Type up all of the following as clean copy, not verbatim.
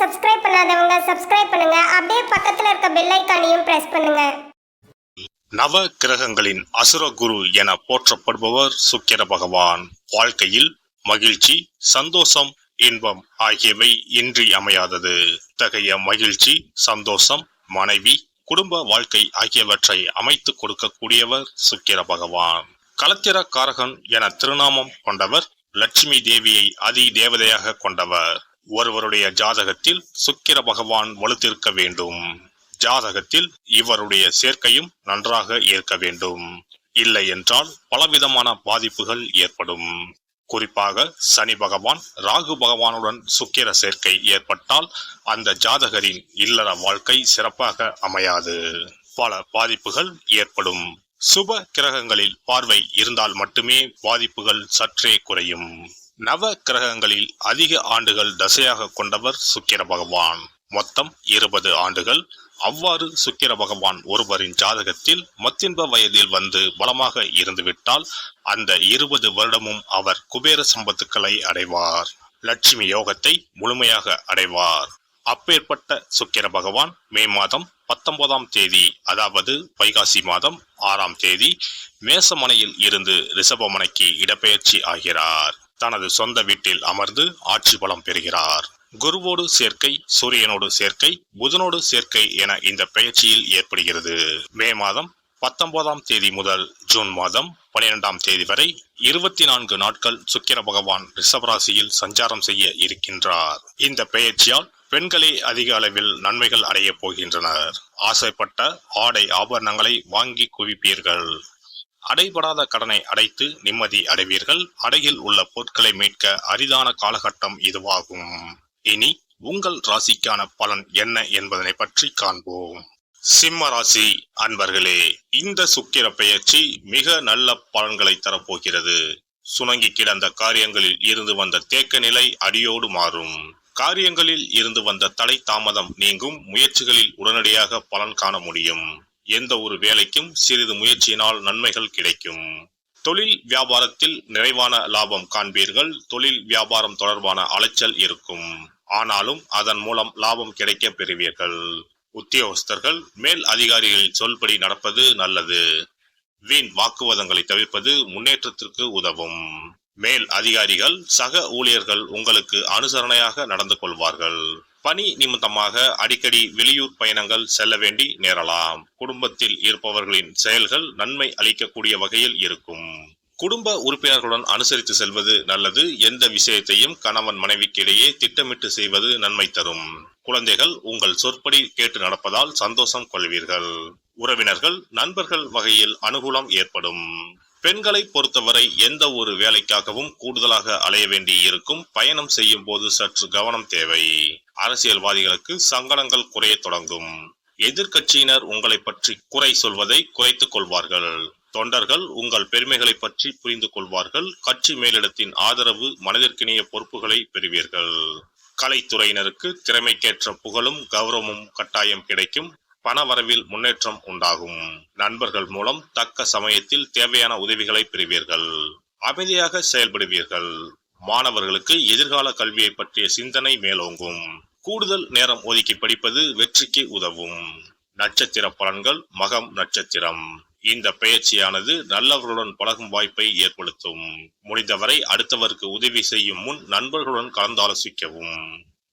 Subscribe பண்ணாதவங்க subscribe பண்ணுங்க. அப்படியே பக்கத்துல இருக்க பெல் ஐகானையும் பிரஸ் பண்ணுங்க. நவ கிரகங்களின் அசுர குரு என போற்றப்படுபவர் சுக்கிர பகவான். வாழ்க்கையில் மகிழ்ச்சி, சந்தோஷம், இன்பம் ஆகியவை இன்றி அமையாதது. இத்தகைய மகிழ்ச்சி, சந்தோஷம், மனைவி, குடும்ப வாழ்க்கை ஆகியவற்றை அமைத்து கொடுக்கக்கூடியவர் சுக்கிர பகவான். களத்திர காரகன் என திருநாமம் கொண்டவர். லட்சுமி தேவியை அதி தேவதையாக கொண்டவர். ஒருவருடைய ஜாதகத்தில் சுக்கிர பகவான் வலுத்திருக்க வேண்டும். ஜாதகத்தில் இவருடைய சேர்க்கையும் நன்றாக இருக்க வேண்டும். இல்லை என்றால் பலவிதமான பாதிப்புகள் ஏற்படும். குறிப்பாக சனி பகவான், ராகு பகவானுடன் சுக்கிர சேர்க்கை ஏற்பட்டால் அந்த ஜாதகரின் இல்லற வாழ்க்கை சிறப்பாக அமையாது. பல பாதிப்புகள் ஏற்படும். சுப கிரகங்களில் பார்வை இருந்தால் மட்டுமே பாதிப்புகள் சற்றே குறையும். நவ கிரகங்களில் அதிக ஆண்டுகள் தசையாக கொண்டவர் சுக்கிர பகவான். மொத்தம் 20 ஆண்டுகள். அவ்வாறு சுக்கிர பகவான் ஒருவரின் ஜாதகத்தில் மத்தின்ப வயதில் வந்து பலமாக இருந்துவிட்டால் அந்த 20 வருடமும் அவர் குபேர சம்பத்துக்களை அடைவார். லட்சுமி யோகத்தை முழுமையாக அடைவார். அப்பேற்பட்ட சுக்கிர பகவான் மே மாதம் 19ஆம் தேதி, அதாவது வைகாசி மாதம் 6ஆம் தேதி மேசமனையில் இருந்து ரிஷபமனைக்கு இடப்பெயர்ச்சி ஆகிறார். தனது சொந்த வீட்டில் அமர்ந்து ஆட்சி பலம் பெறுகிறார். குருவோடு சேர்க்கை, சூரியனோடு சேர்க்கை, புதனோடு சேர்க்கை என இந்த பெயர்ச்சியில் ஏற்படுகிறது. மே மாதம் 19ஆம் தேதி முதல் ஜூன் மாதம் 12ஆம் தேதி வரை 24 நாட்கள் சுக்கிர பகவான் ரிஷபராசியில் சஞ்சாரம் செய்ய இருக்கின்றார். இந்த பெயர்ச்சியால் பெண்களே அதிக அளவில் நன்மைகள் அடைய போகின்றனர். ஆசைப்பட்ட ஆடை ஆபரணங்களை வாங்கி குவிப்பீர்கள். அடைபடாத கடனை அடைத்து நிம்மதி அடைவீர்கள். அடையில் உள்ள பொருட்களை மீட்க அரிதான காலகட்டம் இதுவாகும். இனி உங்கள் ராசிக்கான பலன் என்ன என்பதனை பற்றி காண்போம். சிம்ம ராசி அன்பர்களே, இந்த சுக்கிர பெயர்ச்சி மிக நல்ல பலன்களை தரப்போகிறது. சுணங்கி கிடந்த காரியங்களில் இருந்து வந்த தேக்க நிலை அடியோடு மாறும். காரியங்களில் இருந்து வந்த தடை தாமதம் நீங்கும். முயற்சிகளில் உடனடியாக பலன் காண முடியும். எந்த ஒரு வேலைக்கும் சிறிது முயற்சியினால் நன்மைகள் கிடைக்கும். தொழில் வியாபாரத்தில் நிறைவான லாபம் காண்பீர்கள். தொழில் வியாபாரம் தொடர்பான அலைச்சல் இருக்கும். ஆனாலும் அதன் மூலம் லாபம் கிடைக்க பெறுவீர்கள். உத்தியோகஸ்தர்கள் மேல் அதிகாரிகளின் சொல்படி நடப்பது நல்லது. வீண் வாக்குவாதங்களை தவிர்ப்பது முன்னேற்றத்திற்கு உதவும். மேல் அதிகாரிகள், சக ஊழியர்கள் உங்களுக்கு அனுசரணையாக நடந்து கொள்வார்கள். பணி நிமித்தமாக அடிக்கடி வெளியூர் பயணங்கள் செல்ல வேண்டி நேரலாம். குடும்பத்தில் இருப்பவர்களின் செயல்கள் நன்மை அளிக்கக்கூடிய வகையில் இருக்கும். குடும்ப உறுப்பினர்களுடன் அனுசரித்து செல்வது நல்லது. எந்த விஷயத்தையும் கணவன் மனைவிக்கிடையே திட்டமிட்டு செய்வது நன்மை தரும். குழந்தைகள் உங்கள் சொற்படி கேட்டு நடப்பதால் சந்தோஷம் கொள்வீர்கள். உறவினர்கள், நண்பர்கள் வகையில் அனுகூலம் ஏற்படும். பெண்களை பொறுத்தவரை எந்த ஒரு வேலைக்காகவும் கூடுதலாக அலைய வேண்டி இருக்கும். பயணம் செய்யும் போது சற்று கவனம் தேவை. அரசியல்வாதிகளுக்கு சங்கடங்கள் குறைய தொடங்கும். எதிர்கட்சியினர் உங்களை பற்றி குறை சொல்வதை குறைத்துக் கொள்வார்கள். தொண்டர்கள் உங்கள் பெருமைகளை பற்றி புரிந்து கொள்வார்கள். கட்சி மேலிடத்தின் ஆதரவு, மனதிற்கினிய பொறுப்புகளை பெறுவீர்கள். கலைத்துறையினருக்கு திறமைக்கேற்ற புகழும் கௌரவமும் கட்டாயம் கிடைக்கும். பணவரவில் முன்னேற்றம் உண்டாகும். நண்பர்கள் மூலம் தக்க சமயத்தில் தேவையான உதவிகளை பெறுவீர்கள். அமைதியாக செயல்படுவீர்கள். மாணவர்களுக்கு எதிர்கால கல்வியை பற்றிய சிந்தனை மேலோங்கும். கூடுதல் நேரம் ஒதுக்கி படிப்பது வெற்றிக்கு உதவும். நட்சத்திர பலன்கள். மகம் நட்சத்திரம். இந்த பெயர்ச்சியானது நல்லவர்களுடன் பழகும் வாய்ப்பை ஏற்படுத்தும். முடிந்தவரை அடுத்தவருக்கு உதவி செய்யும் முன் நண்பர்களுடன் கலந்தாலோசிக்கவும்.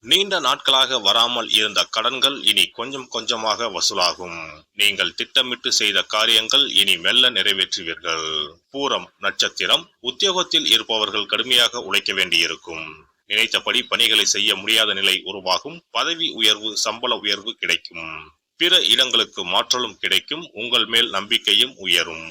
நீண்ட நாட்களாக வராமல் இருந்த கடன்கள் இனி கொஞ்சம் கொஞ்சமாக வசூலாகும். நீங்கள் திட்டமிட்டு செய்த காரியங்கள் இனி மெல்ல நிறைவேற்றுவீர்கள். பூரம் நட்சத்திரம். உத்தியோகத்தில் இருப்பவர்கள் கடுமையாக உழைக்க வேண்டியிருக்கும். நினைத்தபடி பணிகளை செய்ய முடியாத நிலை உருவாகும். பதவி உயர்வு, சம்பள உயர்வு கிடைக்கும். பிற இடங்களுக்கு மாற்றலும் கிடைக்கும். உங்கள் மேல் நம்பிக்கையும் உயரும்.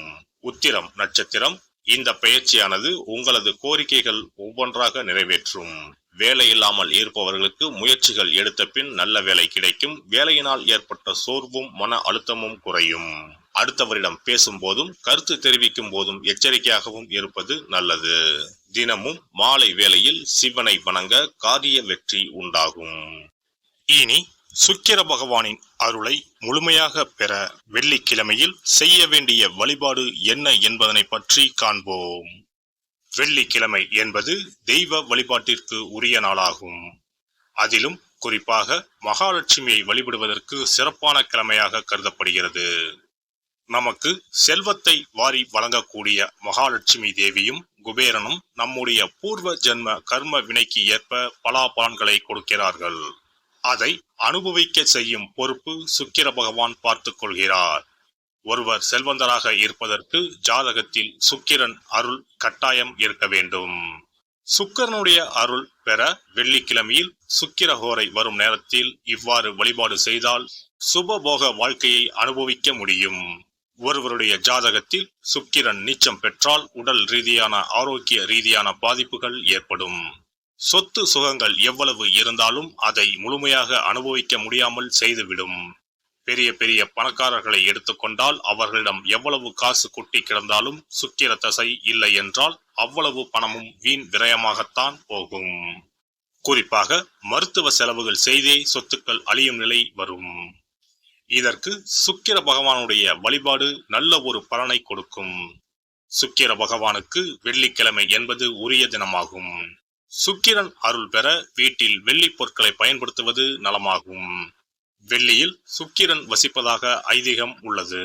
உத்திரம் நட்சத்திரம். இந்த பெயர்ச்சியானது உங்களது கோரிக்கைகள் ஒவ்வொன்றாக நிறைவேற்றும். வேலையில்லாமல் இருப்பவர்களுக்கு முயற்சிகள் எடுத்த பின் நல்ல வேலை கிடைக்கும். வேலையினால் ஏற்பட்ட சோர்வும் மன அழுத்தமும் குறையும். அடுத்தவரிடம் பேசும் போதும் கருத்து தெரிவிக்கும் போதும் எச்சரிக்கையாகவும் இருப்பது நல்லது. தினமும் மாலை வேளையில் சிவனை வணங்க காரிய வெற்றி உண்டாகும். இனி சுக்கிர பகவானின் அருளை முழுமையாக பெற வெள்ளிக்கிழமையில் செய்ய வேண்டிய வழிபாடு என்ன என்பதனை பற்றி காண்போம். வெள்ளிக்கிழமை என்பது தெய்வ வழிபாட்டிற்கு உரிய நாளாகும். அதிலும் குறிப்பாக மகாலட்சுமியை வழிபடுவதற்கு சிறப்பான கிழமையாக கருதப்படுகிறது. நமக்கு செல்வத்தை வாரி வழங்கக்கூடிய மகாலட்சுமி தேவியும் குபேரனும் நம்முடைய பூர்வ ஜென்ம கர்ம வினைக்கு ஏற்ப பலாபலன்களை கொடுக்கிறார்கள். அதை அனுபவிக்க செய்யும் பொறுப்பு சுக்கிர பகவான் பார்த்துக் கொள்கிறார். ஒருவர் செல்வந்தராக இருப்பதற்கு ஜாதகத்தில் சுக்கிரன் அருள் கட்டாயம் இருக்க வேண்டும். சுக்கிரனுடைய அருள் பெற வெள்ளிக்கிழமையில் சுக்கிரஹோரை வரும் நேரத்தில் இவ்வாறு வழிபாடு செய்தால் சுபபோக வாழ்க்கையை அனுபவிக்க முடியும். ஒருவருடைய ஜாதகத்தில் சுக்கிரன் நீச்சம் பெற்றால் உடல் ரீதியான ஆரோக்கிய ரீதியான பாதிப்புகள் ஏற்படும். சொத்து சுகங்கள் எவ்வளவு இருந்தாலும் அதை முழுமையாக அனுபவிக்க முடியாமல் செய்துவிடும். பெரிய பெரிய பணக்காரர்களை எடுத்துக்கொண்டால் அவர்களிடம் எவ்வளவு காசு கொட்டி கிடந்தாலும் சுக்கிர தசை இல்லை என்றால் அவ்வளவு பணமும் வீண் விரயமாகத்தான் போகும். குறிப்பாக மருத்துவ செலவுகள் செய்தே சொத்துக்கள் அழியும் நிலை வரும். இதற்கு சுக்கிர பகவானுடைய வழிபாடு நல்ல ஒரு பலனை கொடுக்கும். சுக்கிர பகவானுக்கு வெள்ளிக்கிழமை என்பது உரிய தினமாகும். சுக்கிரன் அருள் பெற வீட்டில் வெள்ளி பொருட்களை பயன்படுத்துவது நலமாகும். வெள்ளியில் சுக்கிரன் வசிப்பதாக ஐதீகம் உள்ளது.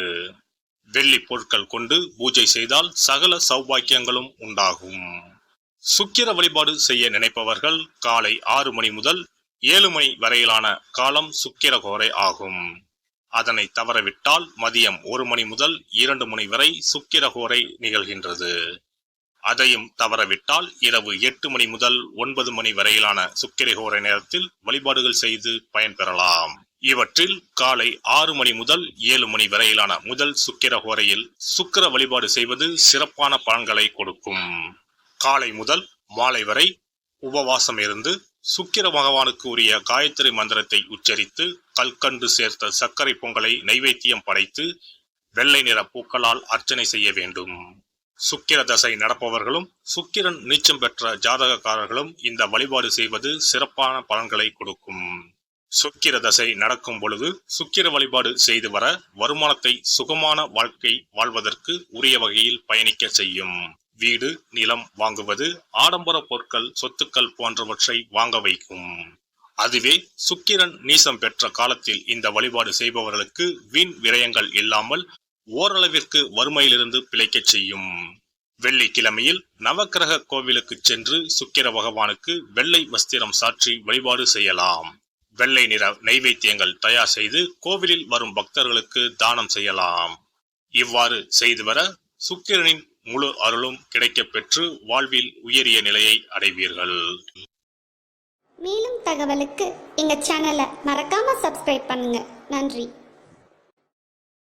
வெள்ளி பொருட்கள் கொண்டு பூஜை செய்தால் சகல சௌபாக்கியங்களும் உண்டாகும். சுக்கிர வழிபாடு செய்ய நினைப்பவர்கள் காலை 6 மணி முதல் 7 மணி வரையிலான காலம் சுக்கிரஹோரை ஆகும். அதனை தவறவிட்டால் மதியம் 1 மணி முதல் 2 மணி வரை சுக்கிரஹோரை நிகழ்கின்றது. அதையும் தவறவிட்டால் இரவு 8 மணி முதல் 9 மணி வரையிலான சுக்கிரஹோரை நேரத்தில் வழிபாடுகள் செய்து பயன்பெறலாம். இவற்றில் காலை 6 மணி முதல் 7 மணி வரையிலான முதல் சுக்கிரஹோரையில் சுக்கிர வழிபாடு செய்வது சிறப்பான பலன்களை கொடுக்கும். காலை முதல் மாலை வரை உபவாசம் இருந்து சுக்கிர பகவானுக்கு உரிய காயத்ரி மந்திரத்தை உச்சரித்து கல்கண்டு சேர்த்த சர்க்கரை பொங்கலை நைவேத்தியம் படைத்து வெள்ளை நிற பூக்களால் அர்ச்சனை செய்ய வேண்டும். சுக்கிர தசை நடப்பவர்களும் சுக்கிரன் நீச்சம் பெற்ற ஜாதகக்காரர்களும் இந்த வழிபாடு செய்வது சிறப்பான பலன்களை கொடுக்கும். சுக்கிர தசை நடக்கும் பொழுது சுக்கிர வழிபாடு செய்து வர வருமானத்தை சுகமான வாழ்க்கை வாழ்வதற்கு உரிய வகையில் பயணிக்க செய்யும். வீடு நிலம் வாங்குவது, ஆடம்பர பொருட்கள் சொத்துக்கள் போன்றவற்றை வாங்க வைக்கும். அதுவே சுக்கிரன் நீசம் பெற்ற காலத்தில் இந்த வழிபாடு செய்பவர்களுக்கு வீண் விரயங்கள் இல்லாமல் ஓரளவிற்கு வறுமையிலிருந்து பிழைக்கச் செய்யும். வெள்ளிக்கிழமையில் நவக்கிரக கோவிலுக்கு சென்று சுக்கிர பகவானுக்கு வெள்ளை வஸ்திரம் சாற்றி வழிபாடு செய்யலாம். வெள்ளை நிற நைவேத்தியங்கள் தயார் செய்து கோவிலில் வரும் பக்தர்களுக்கு தானம் செய்யலாம். இவ்வாறு செய்து வர சுக்கிரனின் முழு அருளும் கிடைக்கப் பெற்று வாழ்வில் உயரிய நிலையை அடைவீர்கள். மேலும் தகவலுக்கு எங்க சேனலை மறக்காம சப்ஸ்கிரைப் பண்ணுங்க. நன்றி.